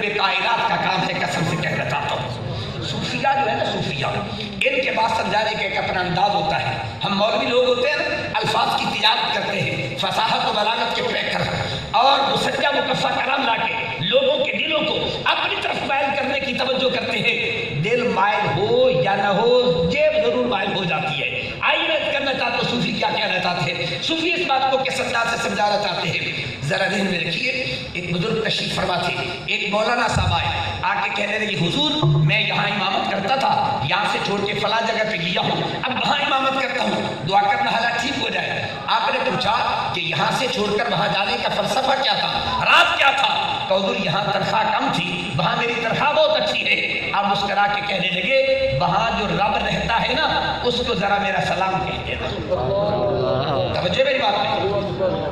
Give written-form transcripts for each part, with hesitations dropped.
رب کائنات کا کام ہے، قسم سے کہنا چاہتا ہوں۔ صوفیہ جو ہے نا، صوفیہ ان کے بات سمجھانے کا ایک اپنا انداز ہوتا ہے۔ ہم مولوی لوگ ہوتے ہیں نا، الفاظ کی تجارت کرتے ہیں، فصاحت و بلاغت کے پیکر، اور مسجع مکفہ کلام لا کے لوگوں کے دلوں کو اپنی طرف مائل کرنے کی توجہ کرتے ہیں۔ دل مائل ہو یا نہ ہو، جیب ضرور مائل ہو جاتی ہے۔ آئیے میں کرنا چاہتا ہوں صوفی کیا کہنا چاہتے ہیں، صوفی اس بات کو کس انداز سے سمجھانا چاہتے ہیں، ذرا ذہن میں رکھیے۔ ایک بزرگ تشریف فرما تھے، ایک مولانا صاحب آئے، آ کے کہنے لگے حضور میں یہاں امامت کرتا تھا، یہاں سے چھوڑ کے فلاں جگہ پہ گیا ہوں، اب وہاں امامت کرتا ہوں، دعا کرنا حالات ٹھیک ہو جائے۔ آپ نے پوچھا کہ یہاں سے چھوڑ کر وہاں جانے کا فلسفہ کیا تھا، راز کیا تھا؟ کہ حضور یہاں تنخواہ کم تھی، وہاں میری تنخواہ بہت اچھی ہے۔ آپ مسکرا کے کہنے لگے وہاں جو رب رہتا ہے نا، اس کو ذرا میرا سلام کہہ دینا۔ توجہ میری بات میں،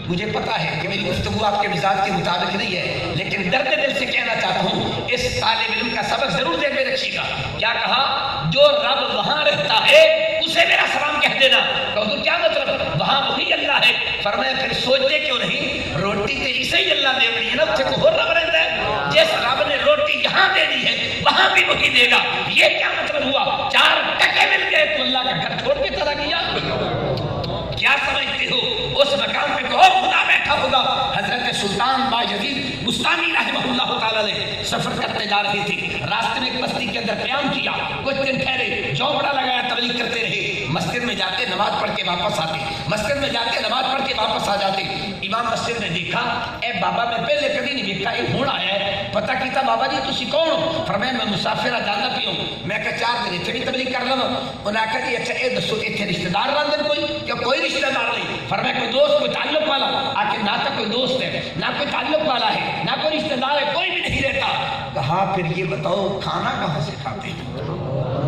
مجھے پتا ہے کہ میری گفتگو آپ کے مزاج کے مطابق نہیں ہے، لیکن درد دل سے کہنا چاہتا ہوں اس طالب علم کا سبق ضرور ذہن میں رکھیے گا۔ کیا کہا؟ جو رب وہاں رہتا ہے اسے میرا سلام کہہ دینا۔ کہ حضور کیا مطلب؟ وہاں وہی اللہ ہے۔ فرمایا پھر سوچتے کیوں نہیں، روٹی تو اسے ہی اللہ دے دی ہے نا، اسے کو اور رب رہتا ہے۔ جس رب نے روٹی یہاں دے دی ہے وہاں بھی وہی دے گا۔ یہ کیا مطلب ہوا؟ 4 ٹکے مل گئے تو اللہ کا گھر چھوڑ کے چلا گیا۔ کیا سمجھتے ہو اس مقام پہ کوئی خدا بیٹھا ہوگا؟ حضرت سلطان بایزید بستانی رحمہ اللہ تعالیٰ نے سفر کرتے جا رہے تھے، راستے میں ایک بستی کے اندر قیام کیا، کچھ دن ٹھہرے، چوپڑا لگایا، تبلیغ کرتے رہے، مسجد میں جاتے نماز پڑھ کے واپس آتے، مسجد میں جاتے نماز پڑھ کے واپس آ جاتے۔ امام مسجد نے دیکھا، اے بابا میں پہلے کبھی نہیں دیکھا، یہ ہون آیا ہے، پتہ کیتا بابا جی تسی کون ہو؟ فرمایا میں مسافر جانا پیوں، میں کہ 4 دن اتنے بھی تبلیغ کر لوں۔ انہوں نے کہا جی اچھا اے دسو اتنے رشتہ دار راندن کوئی یا کوئی رشتہ دار نہیں؟ فرمایا کوئی دوست کوئی تعلق والا؟ آکے نہ تو کوئی دوست ہے، نہ کوئی تعلق والا ہے، نہ کوئی رشتہ دار ہے، کوئی بھی نہیں رہتا۔ کہا پھر یہ بتاؤ کھانا کہاں سے کھاتے ہو؟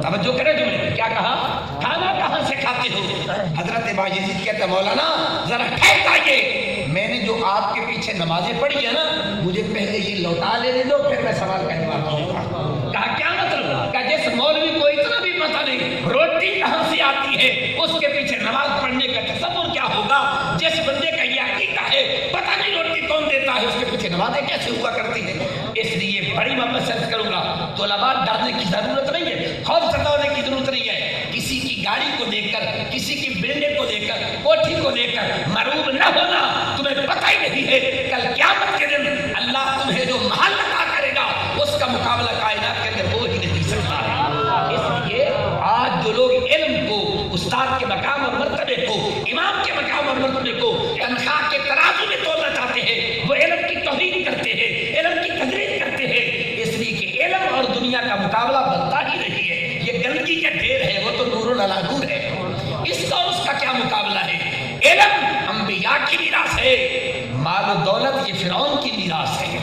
توجہ کرے تمہیں، کیا کہا؟ کھانا کہاں سے کھاتے ہو؟ حضرت بایزید کہتا مولانا ذرا ٹھہر جائیے، میں نے جو آپ کے پیچھے نمازیں پڑھی ہے نا، مجھے پہلے یہ لوٹا لینے دو، پھر میں سوال کا جواب دوں گا۔ کہا کیا مطلب؟ کہا جس مولوی کو اتنا بھی پتہ نہیں روٹی کہاں سے آتی ہے، اس کے پیچھے نماز پڑھنے کا تصور کیا ہوگا؟ جس بندے کا یہ عقیدہ ہے پتہ نہیں روٹی کون دیتا ہے، اس کے پیچھے نمازیں کیسے ہوا کرتی ہیں؟ اس لیے بڑی محبت سے عرض کروں گا، طلباء ڈرنے کی ضرورت نہیں ہے، خوف زدہ ہونے کی ضرورت نہیں ہے۔ کسی کی گاڑی کو دیکھ کر، کسی کی بلڈنگ کو دیکھ کر، کوٹھی کو دیکھ کر مرعوب نہ ہونا۔ تمہیں پتہ ہی نہیں ہے کل قیامت کے دن اللہ تمہیں جو محل عطا کرے گا اس کا مقابلہ کائنات کے اندر ہو ہی نہیں سکتا ہے۔ اس لیے آج جو لوگ علم کو، استاد کے مقام اور مرتبے کو، امام کے مقام اور مرتبے کو تنخواہ کے ترازو میں تولنا چاہتے ہیں، وہ علم کی توہین کرتے ہیں، علم کی تقریر کرتے ہیں، اس لیے کہ علم اور دنیا کا مقابلہ بنتا ہی نہیں ہے۔ یہ گندگی کے ڈھیر ہے، وہ تو نور علی نور ہے، اس کا اور اس کا کیا مقابلہ ہے؟ علم انبیاء کی میراث ہے، مال و دولت یہ فرعون کی میراث ہے۔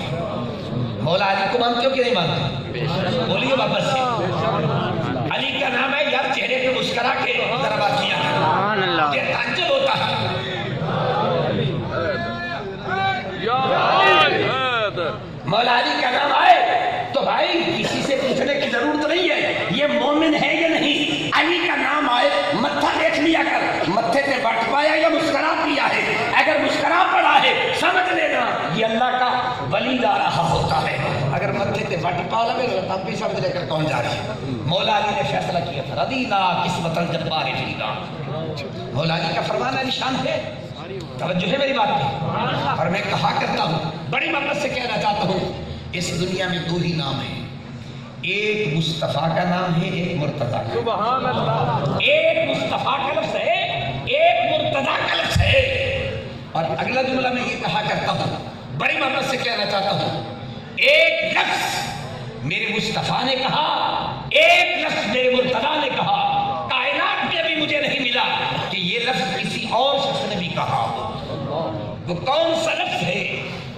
مولا علی کو مانتے ہو کہ نہیں مانتے؟ بولیے واپس سے۔ علی کا نام ہے یار، چہرے پہ مسکرا کے ذرا بات کیا، یہ تعجب ہوتا ہے۔ مولا علی کا نام آئے تو بھائی کسی سے پوچھنے کی ضرورت نہیں ہے یہ مومن ہے یا نہیں۔ علی کا نام آئے متھا دیکھ لیا کر، متھے سے بٹ پایا یا مسکرا پیا ہے، اگر مسکرا پڑا ہے سمجھ لینا یہ اللہ کا ولی جا رہا ہوتا ہے، اگر متھے سے بٹ پالا ہے تب بھی سمجھ لے کر کون جا رہی ہے۔ مولا علی نے فیصلہ کیا تھا، رضینا قسمت الجبار فینا، مولا علی کا فرمان نشان ہے۔ توجہ ہے میری بات پہ؟ اور میں کہا کرتا ہوں، بڑی محبت سے کہنا چاہتا ہوں، اس دنیا میں 2 ہی نام ہیں، ایک مصطفیٰ کا نام ہے، ایک مرتضیٰ کا۔ سبحان اللہ۔ ایک مصطفیٰ کا لفظ ہے، ایک مرتضیٰ کا لفظ ہے۔ اور اگلا جملہ میں یہ کہا کرتا ہوں، بڑی محبت سے کہنا چاہتا ہوں، ایک لفظ میرے مصطفیٰ نے کہا، ایک لفظ میرے مرتضیٰ نے کہا، کائنات میں بھی مجھے نہیں ملا کہ یہ لفظ کسی اور شخص نے بھی کہا۔ وہ کون سا لفظ ہے؟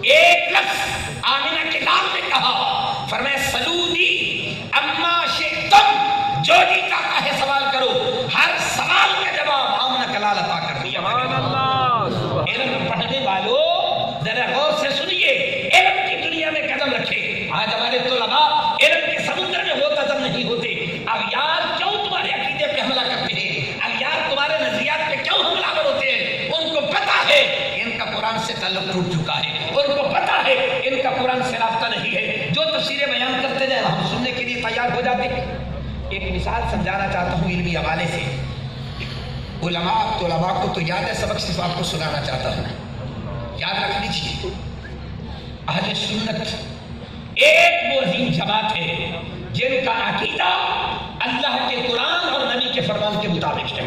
ایک لفظ آمینہ کے لال نے کہا، فرمایا سلونی اما شئتم، جو جی چاہتا ہے سوال کرو، ہر سوال کا جواب آمینہ کا لال عطا کر دیا۔ علم پڑھنے والوں ذرا غور سے سنیے، علم کی دنیا میں قدم رکھے۔ آج ہمارے طلباء علم کے سمندر میں ہوتا دم نہیں ہوتے۔ اغیار کیوں تمہارے عقیدے پہ حملہ کرتے ہیں؟ اغیار تمہارے نظریات پہ کیوں حملہ آور ہوتے ہیں؟ ان کو پتا ہے ان کا قرآن سے تعلق ٹوٹ چکا ہے، ان کو پتا ہے ان کا قرآن سے رابطہ تفسیریں بیان کرتے جائیں ہم سننے کے لیے تیار ہو جاتے ہیں۔ ایک مثال سمجھانا چاہتا ہوں علمی حوالے سے، علماء طلباء کو تو یاد ہے، سبق صرف آپ کو سنانا چاہتا ہوں، یاد رکھ لیجیے۔ اہل سنت ایک وہ عظیم جماعت ہے جن کا عقیدہ اللہ کے قرآن اور نبی کے فرمان کے مطابق ہے۔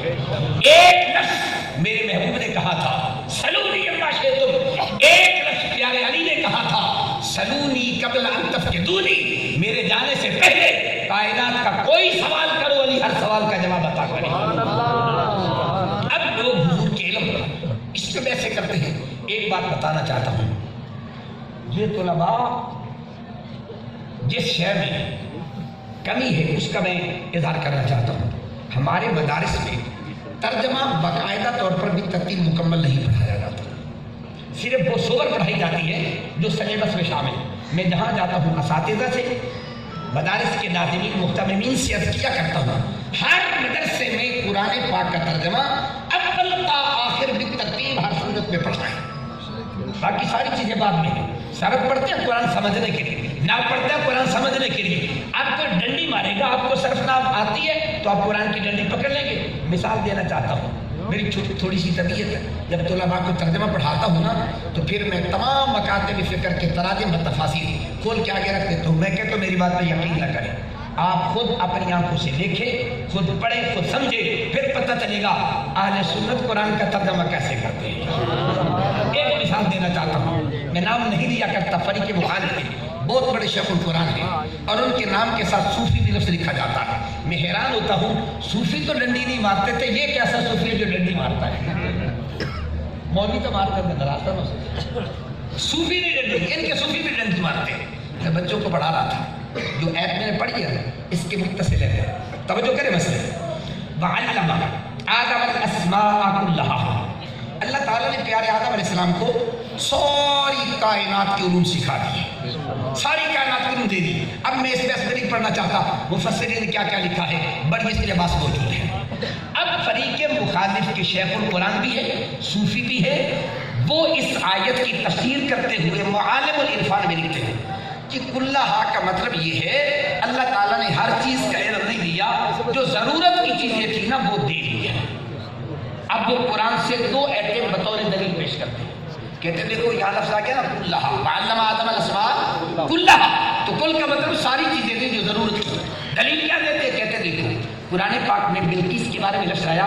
ایک لفظ میرے محبوب نے کہا تھا سلونی اما شئتم، ایک لفظ پیارے علی نے کہا تھا سلونی قبل ان تفقدونی، میرے جانے سے پہلے کائنات کا کوئی سوال کرو، علی ہر سوال کا جواب عطا کرے۔ اب لوگ حضور کے علم اس کو کیسے کرتے ہیں؟ ایک بات بتانا چاہتا ہوں، یہ طلباء جس شے میں کمی ہے اس کا میں اظہار کرنا چاہتا ہوں۔ ہمارے مدارس میں ترجمہ باقاعدہ طور پر بھی ترتیب مکمل نہیں پڑھایا جاتا، صرف وہ صور پڑھائی جاتی ہے جو سلیبس میں شامل ہے۔ میں جہاں جاتا ہوں اساتذہ سے، مدارس کے ناظمین محتممین سے عرض کیا کرتا ہوں، ہر مدرسے میں قرآن پاک کا ترجمہ اول تا آخر بالترتیب ہر صورت میں پڑھائیں، باقی ساری چیزیں بعد میں ہیں۔ سرد پڑھتے ہیں قرآن سمجھنے کے لیے، ناو پڑھتے ہیں قرآن سمجھنے کے لیے۔ آپ کو ڈنڈی مارے گا، آپ کو صرف ناو آتی ہے تو آپ قرآن کی ڈنڈی پکڑ لیں گے۔ مثال دینا چاہتا ہوں، میری تھوڑی سی طبیعت ہے، جب طلباء کو ترجمہ پڑھاتا ہوں نا تو پھر میں تمام مکاتب فکر کے تراجم و تفاسیر کھول کے آگے رکھ دیتا ہوں۔ میں کہتا ہوں میری بات پہ یقین نہ کریں، آپ خود اپنی آنکھوں سے دیکھیں، خود پڑھیں، خود سمجھیں، پھر پتہ چلے گا اہل سنت قرآن کا ترجمہ کیسے کرتے ہیں۔ ایک مثال دینا چاہتا ہوں، میں نام نہیں لیا کرتا، فریق مخالف ہے، بہت بڑے شیخ القرآن ہیں اور ان کے نام کے ساتھ صوفی بھی لفظ لکھا جاتا ہے۔ میں حیران ہوتا ہوں، صوفی تو ڈنڈی نہیں مارتے تھے، یہ کیسا صوفی ہے جو ڈنڈی مارتا ہے؟ مولوی تو مارتا ہے، ناراض تھا نا، صوفی نہیں ڈنڈی، ان کے صوفی بھی ڈنڈی مارتے ہیں۔ میں بچوں کو پڑھا رہا تھا، جو ایت میں نے پڑھی ہے اس کے متصل ہے، توجہ کریں مسئلے۔ وَعَلَّمَ آدَمَ الْأَسْمَاءَ كُلَّهَا، اللہ تعالیٰ نے پیارے آدم علیہ السلام کو ساری کائنات کے علوم سکھا دیے، ساری کائنات کے علوم دے دی۔ اب میں اس پہ نہیں پڑھنا چاہتا مفسرین نے کیا کیا لکھا ہے، بڑی اس کے پاس موجود ہے۔ اب فریق مخالف کے شیخ القرآن بھی ہے، صوفی بھی ہے، وہ اس آیت کی تفسیر کرتے ہوئے معالم العرفان میں لکھتے ہیں کہ کلہا کا مطلب یہ ہے اللہ تعالیٰ نے ہر چیز کا علم نہیں دیا، جو ضرورت کی چیزیں تھی نا وہ دے دی ہے۔ اب وہ قرآن سے دو ایتیں بطور دلیل پیش کرتے ہیں، کہتے ہیں دیکھو یہاں لفظ آ گیا نا کلہا، وعلم آدم الاسماء کلہا، تو کل کا مطلب ساری چیزیں تھیں جو ضرورت کی۔ دلیل کیا دیتے ہیں؟ کہتے ہیں دیکھو قرآن پاک میں بلقیس کے بارے میں لفظ آیا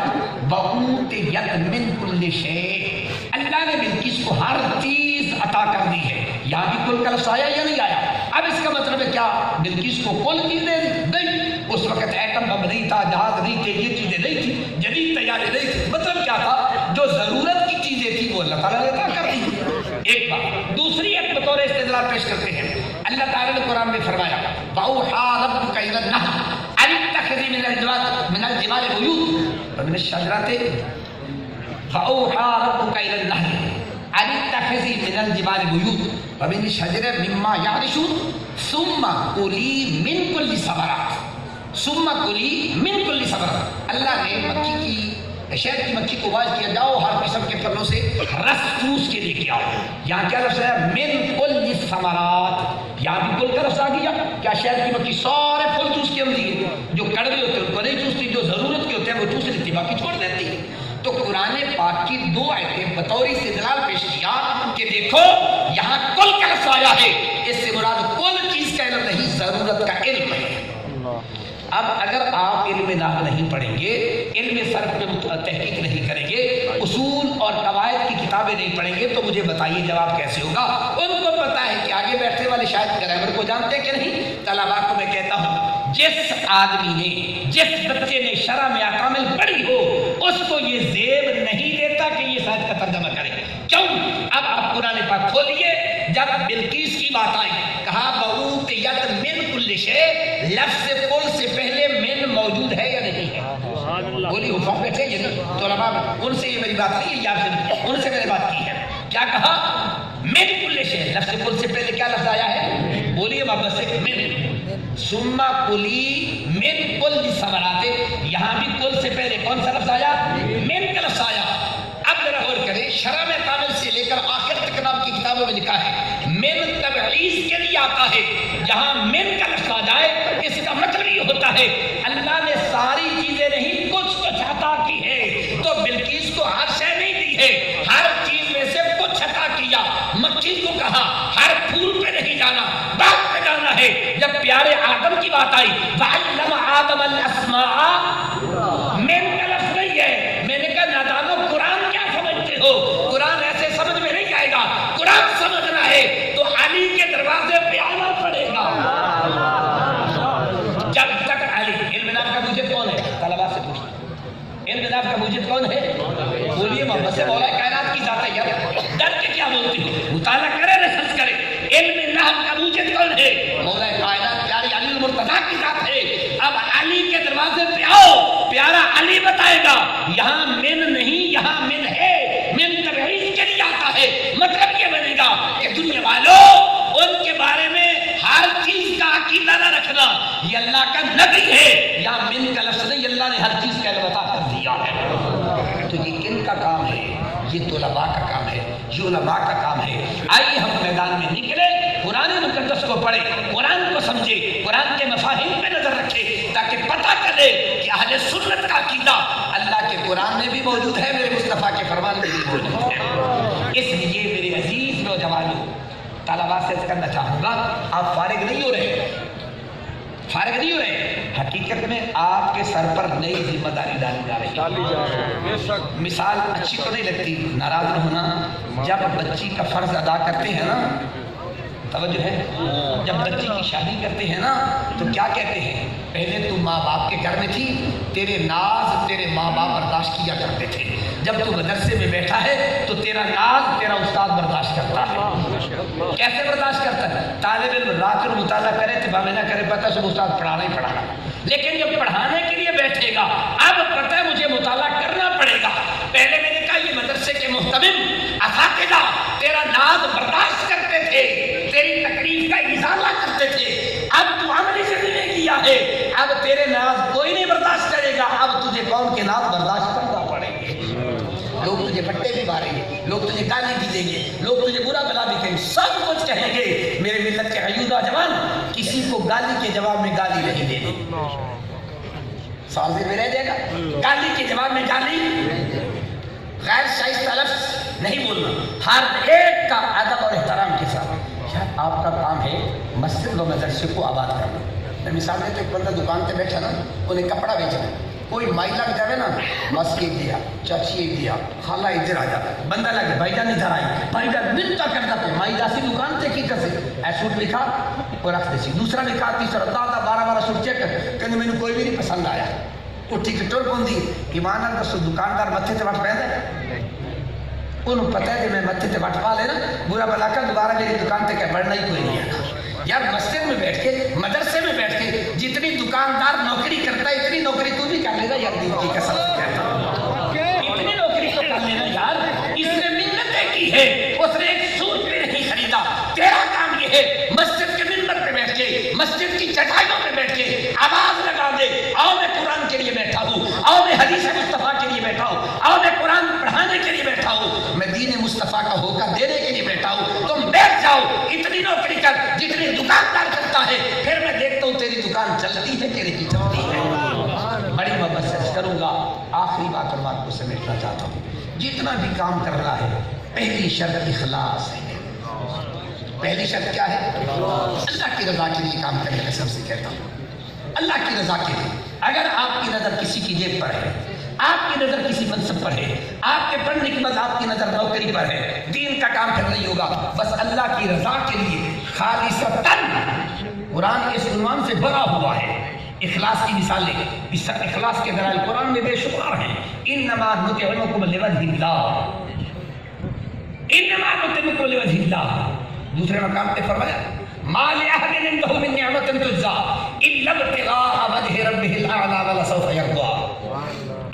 وَأُوتِيَتْ مِن كُلِّ شَيْءٍ، اللہ نے بلقیس کو ہر چیز عطا کر دی ہے۔ یہاں بھی کل کا لفظ آیا یا نہیں آیا؟ اب اس کا مطلب ہے کیا بلقیس کو کل چیزیں نہیں؟ اس وقت ایٹم بم نہیں تھا، جہاز نہیں تھے، یہ چیزیں نہیں تھی، جدید تیارے نہیں تھی، مطلب کیا تھا جو ضرورت کی چیزیں تھی وہ اللہ تعالیٰ نے عطا کر دی۔ ایک بات، دوسری ایک بطور استدلال پیش کرتے ہیں، اللہ تعالیٰ نے قرآن میں فرمایا وَأَوْحَىٰ رَبُّكَ إِلَى النَّحْلِ أَنِ اتَّخِذِي مِنَ الْجِبَالِ بُيُوتًا وَمِنَ الشَّجَرَةِ فَأَوْحَىٰ رَبُّكَ إِلَى النَّحْلِ أَنِ اتَّخِذِي مِنَ الْجِبَالِ بُيُوتًا وَمِنَ الشَّجَرِ مِمَّا يَعْرِشُونَ ثُمَّ كُلِي مِن كُلِّ ثَمَرَاتٍ ثُمَّ كُلِي مِن كُلِّ ثَمَرَاتٍ، اللہ نے مکھی کی شہد کی مکھی کو واج کیا، جاؤ ہر قسم کے پھلوں سے رس چوس کے لے کے آؤ۔ یہاں کیا لفظ ہے؟ من کل ثمرات، یہاں بھی کل کا لفظ آ گیا۔ کیا شہد کی مکھی سارے پھل چوس کے ہم دیے؟ جو کڑوے ہوتے ہیں ان کو نہیں چوستی، جو ضرورت کے ہوتے ہیں وہ چوس لیتی، باقی چھوڑ دیتی۔ تو قرآن پاک کی دو آیتیں بطور استدلال پیش کیا کہ دیکھو یہاں کل کا لفظ آیا ہے، اس سے مراد کل چیز کا علم نہیں، ضرورت کا علم ہے۔ اب اگر آپ علم نحو نہیں پڑھیں گے، علم صرف پہ تحقیق نہیں کریں گے، اصول اور قواعد کی کتابیں نہیں پڑھیں گے، تو مجھے بتائیے جواب کیسے ہوگا؟ ان کو پتا ہے کہ آگے بیٹھنے والے شاید گرامر کو جانتے کہ نہیں۔ طلباء کو میں کہتا ہوں جس آدمی نے، جس بچے نے شرح میں اکامل پڑھی ہو، اس کو یہ زیب نہیں دیتا کہ یہ شاید کا ترجمہ کرے۔ کیوں؟ اب آپ قرآن پاک کھولیے، جب بلقیس کی بات آئی کہا وَأُوتِيَتْ مِن كُلِّ شَيْءٍ، لفظ کل سے پہلے من موجود ہے یا نہیں ہے؟ بولی حفاظ بیٹھے یہ نہیں طلباء، ان سے یہ میری بات نہیں ہے، یا پھر ان سے میں نے بات کی ہے۔ کیا کہا؟ من كُلِّ شَيْءٍ، لفظ کل سے پہلے کیا لفظ آیا ہے؟ بولیے واپس سے من، ثم کلی من کل ثمرات، یہاں بھی کل سے پہلے کون سا لفظ آیا؟ من کا لفظ آیا۔ اب ذرا غور کریں، شرح میں کامل سے لے کر آخر تک نام کی کتابوں میں لکھا ہے من تبعیض کے لیے آتا ہے. جہاں من کا لفظ آ جائے اس کا مطلب یہ ہوتا ہے اللہ نے ساری چیزیں نہیں کچھ عطا کی ہے. تو بلقیس کو ہر شے نہیں دی ہے, ہر چیز میں سے کچھ عطا کیا. مکھی کو کہا ہر پھول پہ نہیں جانا, باغ پہ جانا ہے. جب پیارے آدم کی بات آئی وَعَلَّمَ آدَمَ الْأَسْمَاءَ, من کا لفظ نہیں ہے. میں نے کہا نادانو قرآن کیا سمجھتے ہو, قرآن ایسے سمجھ میں نہیں آئے گا. قرآن سمجھنا ہے تو علی کے دروازے پہ آنا پڑے گا. جب تک علی, علم نام کا موجد کون ہے, طلبا سے پوچھیں علم نام کا موجد کون ہے, بولیے محمد سے مولا کائنات کی ذات ہے. یار ڈر کے کیا بولتی ہو, مطالعہ کرے ریسرچ کرے. علم نام کا موجد کون ہے, مولا کائنات پیارے علی المرتضیٰ کی ذات ہے. اب علی کے دروازے پہ آؤ, پیارا علی بتائے گا یہاں من نہیں یہاں من ہے. من تبعیض کے لیے آتا ہے. مطلب یہ بنے گا کہ دنیا والوں ان کے بارے میں ہر چیز کا عقیدہ نہ رکھنا, یہ اللہ کا نبی ہے. یہاں من کا لفظ نہیں, اللہ نے ہر چیز کا علم عطا کر دیا ہے. تو یہ کن کا کام ہے, یہ طلباء کا کام ہے, یہ علماء کا کام ہے. آئیے ہم میدان میں نکلے, قرآن مقدس کو پڑھے, قرآن کو سمجھے, قرآن کے مفاہیم پہ نظر رکھے تاکہ پتہ چلے کہ اہل سنت کا عقیدہ اللہ کے قرآن میں بھی موجود ہے, میرے مصطفیٰ کے فرمان میں بھی موجود ہے. اس لیے میرے عزیز نوجوانوں, طلباء سے کرنا چاہوں گا آپ فارغ نہیں ہو رہے, فارغ نہیں ہو رہے. حقیقت میں آپ کے سر پر نئی ذمہ داری ڈالی جا رہی. مثال اچھی تو نہیں لگتی, ناراض نہ ہونا. جب بچی کا فرض ادا کرتے ہیں نا, توجہ ہے, جب بچی کی شادی کرتے ہیں نا تو کیا کہتے ہیں, پہلے تو ماں باپ کے گھر میں تھی, تیرے ناز تیرے ماں باپ برداشت کیا کرتے تھے. جب تو مدرسے میں بیٹھا ہے تو تیرا ناز تیرا استاد برداشت کرتا ہے. کیسے برداشت کرتا ہے, طالب علم رات کو مطالعہ کرے تو نہ کرے, پتہ صبح استاد پڑھانا ہی پڑھانا. لیکن جب پڑھانے کے لیے بیٹھے گا اب پتہ ہے مجھے مطالعہ کرنا پڑے گا. پہلے میں نے کہا یہ مدرسے کے محتمم اساتذہ تیرا ناز برداشت کرتے تھے, تیری تکلیف کا ازالہ کرتے تھے. اب تو عملی زندگی میں کیا ہے, اب تیرے ناز کوئی نہیں برداشت کرے گا. اب تجھے قوم کے ناز برداشت کرنا پڑے گے. لوگ تجھے پٹے بھی ماریں گے, لوگ تجھے گالی بھی دیں گے, لوگ تجھے برا بلا بھی کہیں, سب کچھ کہیں گے. میرے ملت کے عیوزہ جوان کسی کو گالی کے جواب میں گالی نہیں دینے, سازی میں رہ جائے گا. گالی کے جواب میں گالی, غیر شائستہ لفظ نہیں بولنا, ہر ایک کا ادب اور احترام کے ساتھ. شاید آپ کا کام ہے مسجد و مدرسے کو آباد کرنا. میں مثال دیتا ہوں, ایک بندہ دکان پہ بیٹھا نا, انہیں کپڑا بیچنا, کوئی مائی لگ جائے نا, ماسی ایک دیا, چاچی ایک دیا, خالہ ادھر آ جا, بندہ لگے بھائی جان ادھر آئی, بھائی جان منتا کرتا پہ مائی جاسی دکان سے کی کسے اے سوٹ لکھا وہ رکھ دے سی, دوسرا لکھا, تیسرا 12 سوٹ چیک کر کہ میں نے کوئی بھی نہیں پسند آیا. وہ ٹھیک ٹور کون دی ایماندار دسو دکاندار متھے تے وٹ پہندا ہے, انہوں پتہ ہے کہ میں متھے تے وٹ پا لینا, برا بلا کر دوبارہ میری دکان تے کہ بڑھنا ہی کوئی نہیں ہے. یار مسجد میں بیٹھ کے, مدرسے میں بیٹھ کے جتنی دکاندار نوکری کرتا ہے اتنی نوکری تو بھی کر لے گا. یار دین کی قسم کہتا ہوں, اتنی نوکری تو کر لینا یار. اس نے منتیں کی ہے, اس نے ایک سوٹ بھی نہیں خریدا. تیرا کام یہ ہے مسجد کے منبر پہ بیٹھ کے, مسجد کی چٹائیوں پہ بیٹھ کے آواز لگا دے, آؤ میں قرآن کے لیے بیٹھا ہوں, آؤ میں حدیث مصطفیٰ کے لیے بیٹھا ہوں, آؤ میں قرآن پڑھانے کے لیے بیٹھا ہوں, میں دین مصطفیٰ کا ہوکر دینے کے لیے بیٹھا ہوں. تم بیٹھ جاؤ, اتنی نوکری کر جتنی دکاندار کرتا ہے, پھر میں دیکھتا ہوں تیری دکان چلتی ہے کہ نہیں چلتی ہے. بڑی محبت سے کروں گا. آخری بات اور بات کو سمیٹنا چاہتا ہوں, جتنا بھی کام کر رہا ہے پہلی شرط اخلاص ہے. پہلی شرط کیا ہے, اللہ کی رضا کے لیے کام کرنے میں سب سے کہتا ہوں, اللہ کی رضا کے لیے. اگر آپ کی نظر کسی کی جیب پر ہے, آپ کی نظر کسی منصب پر ہے, آپ کے پڑھنے کے بعد آپ کی نظر نوکری پر ہے, دین کا کام پھر نہیں ہوگا. بس اللہ کی رضا کے لیے خالصتاً, قرآن اس عنوان سے بھرا ہوا ہے. اخلاص کی مثالیں, اس اخلاص کے دلائل قرآن میں بے شمار ہیں. انما نطعمکم لوجہ اللہ, انما نطعمکم لوجہ اللہ. دوسرے مقام پہ فرمایا ما لأحد عنده من نعمة تجزى إلا ابتغاء وجه ربه الأعلى ولسوف يرضى.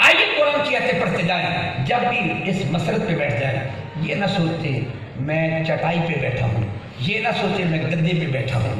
آئیے قرآن کی آیتیں پڑھتے جائیں. جب بھی اس مسرت پہ بیٹھ جائیں یہ نہ سوچتے میں چٹائی پہ بیٹھا ہوں, یہ نہ سوچے میں گدے پہ بیٹھا ہوں.